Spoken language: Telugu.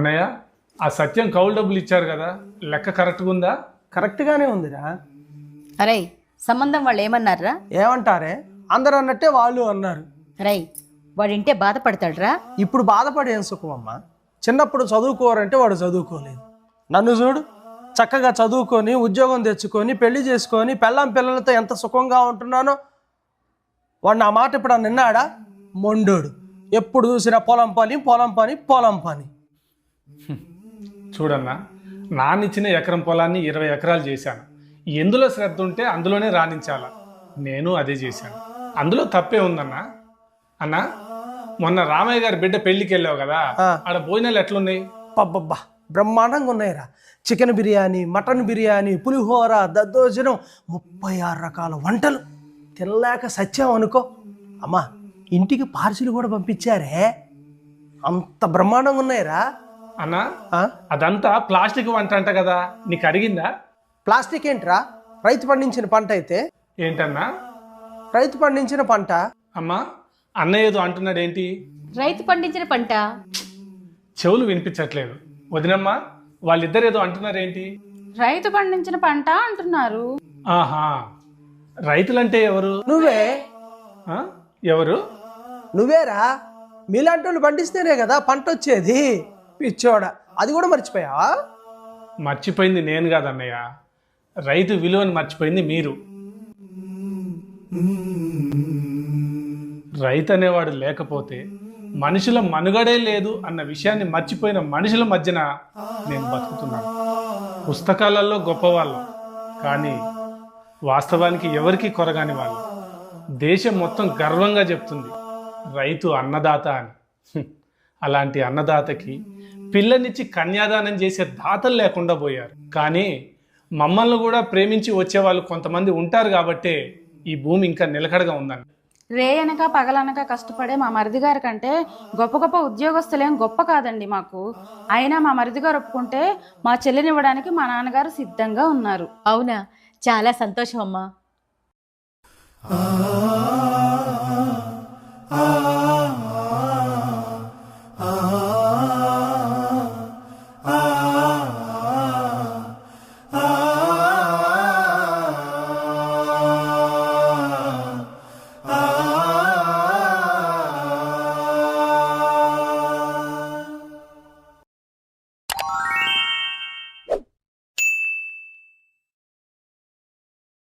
అన్నయ్య, ఆ సత్యం కౌలు డబ్బులు ఇచ్చారు కదా, లెక్క కరెక్ట్గా ఉందా? కరెక్ట్గానే ఉందిరా. అరే సంబంధం వాళ్ళు ఏమన్నారా? ఏమంటారే, అందరూ అన్నట్టే వాళ్ళు అన్నారు. రై వాడింటే బాధపడతాడ్రా. ఇప్పుడు బాధపడేం సుఖమమ్మా. చిన్నప్పుడు చదువుకోరంటే వాడు చదువుకోలేదు. నన్ను చూడు, చక్కగా చదువుకొని ఉద్యోగం తెచ్చుకొని పెళ్లి చేసుకొని పెళ్ళాం పిల్లలతో ఎంత సుఖంగా ఉంటున్నానో. వాడు నా మాట ఇప్పుడు నిన్నాడా? మొండోడు. ఎప్పుడు చూసినా పొలం పని పొలం పని పొలం పని. చూడన్నా, నాన్నిచ్చిన ఎకరం పొలాన్ని 20 ఎకరాలు చేశాను. ఎందులో శ్రద్ధ ఉంటే అందులోనే రాణించాల. నేను అదే చేశాను. అందులో తప్పే ఉందన్నా. అన్నా, మొన్న రామయ్య గారి బిడ్డ పెళ్లికి వెళ్ళావు కదా, ఆడ భోజనాలు ఎట్లున్నాయి? పబ్బబ్బా బ్రహ్మాండంగా ఉన్నాయిరా. చికెన్ బిర్యానీ, మటన్ బిర్యానీ, పులిహోర, దద్దోజనం, 36 రకాల వంటలు. తినలేక సత్యం అనుకో. అమ్మా, ఇంటికి పార్సిల్ కూడా పంపించారే, అంత బ్రహ్మాండంగా ఉన్నాయిరా. అన్నా, అదంతా ప్లాస్టిక్ వంట అంట కదా, నీకు అడిగిందా? ప్లాస్టిక్ ఏంట్రా? రైతు పండించిన పంట అయితే. ఏంటన్నా? రైతు పండించిన పంట. అమ్మా, అన్నయ్య ఏదో అంటున్నాడు ఏంటి? రైతు పండించిన పంట. చెవులు వినిపించట్లేదు. వదినమ్మా, వాళ్ళిద్దరు ఏదో అంటున్నారేంటి? రైతు పండించిన పంట అంటున్నారు. ఆహా, రైతులంటే ఎవరు? నువ్వే. ఎవరు? నువ్వేరా. మీలాంటి వాళ్ళు పండిస్తేనే కదా పంట వచ్చేది. పిచ్చోడా, అది కూడా మర్చిపోయావా? మర్చిపోయింది నేను కాదన్నయ్య, రైతు విలువని మర్చిపోయింది మీరు. రైతు అనేవాడు లేకపోతే మనుషుల మనుగడే లేదు అన్న విషయాన్ని మర్చిపోయిన మనుషుల మధ్యన నేను బతుకుతున్నాను. పుస్తకాలలో గొప్పవాళ్ళం, కానీ వాస్తవానికి ఎవరికి కొరగాని వాళ్ళు. దేశం మొత్తం గర్వంగా చెప్తుంది రైతు అన్నదాత అని. అలాంటి అన్నదాతకి పిల్లనిచ్చి కన్యాదానం చేసే దాతలు లేకుండా పోయారు. కానీ మమ్మల్ని కూడా ప్రేమించి వచ్చేవాళ్ళు కొంతమంది ఉంటారు కాబట్టే ఈ భూమి ఇంకా నిలకడగా ఉందండి. రేయనక పగలనక కష్టపడే మా మరిది గారి కంటే గొప్ప గొప్ప ఉద్యోగస్తులేం గొప్ప కాదండి మాకు. అయినా మా మరిది గారు ఒప్పుకుంటే మా చెల్లినివ్వడానికి మా నాన్నగారు సిద్ధంగా ఉన్నారు. అవునా, చాలా సంతోషం అమ్మా.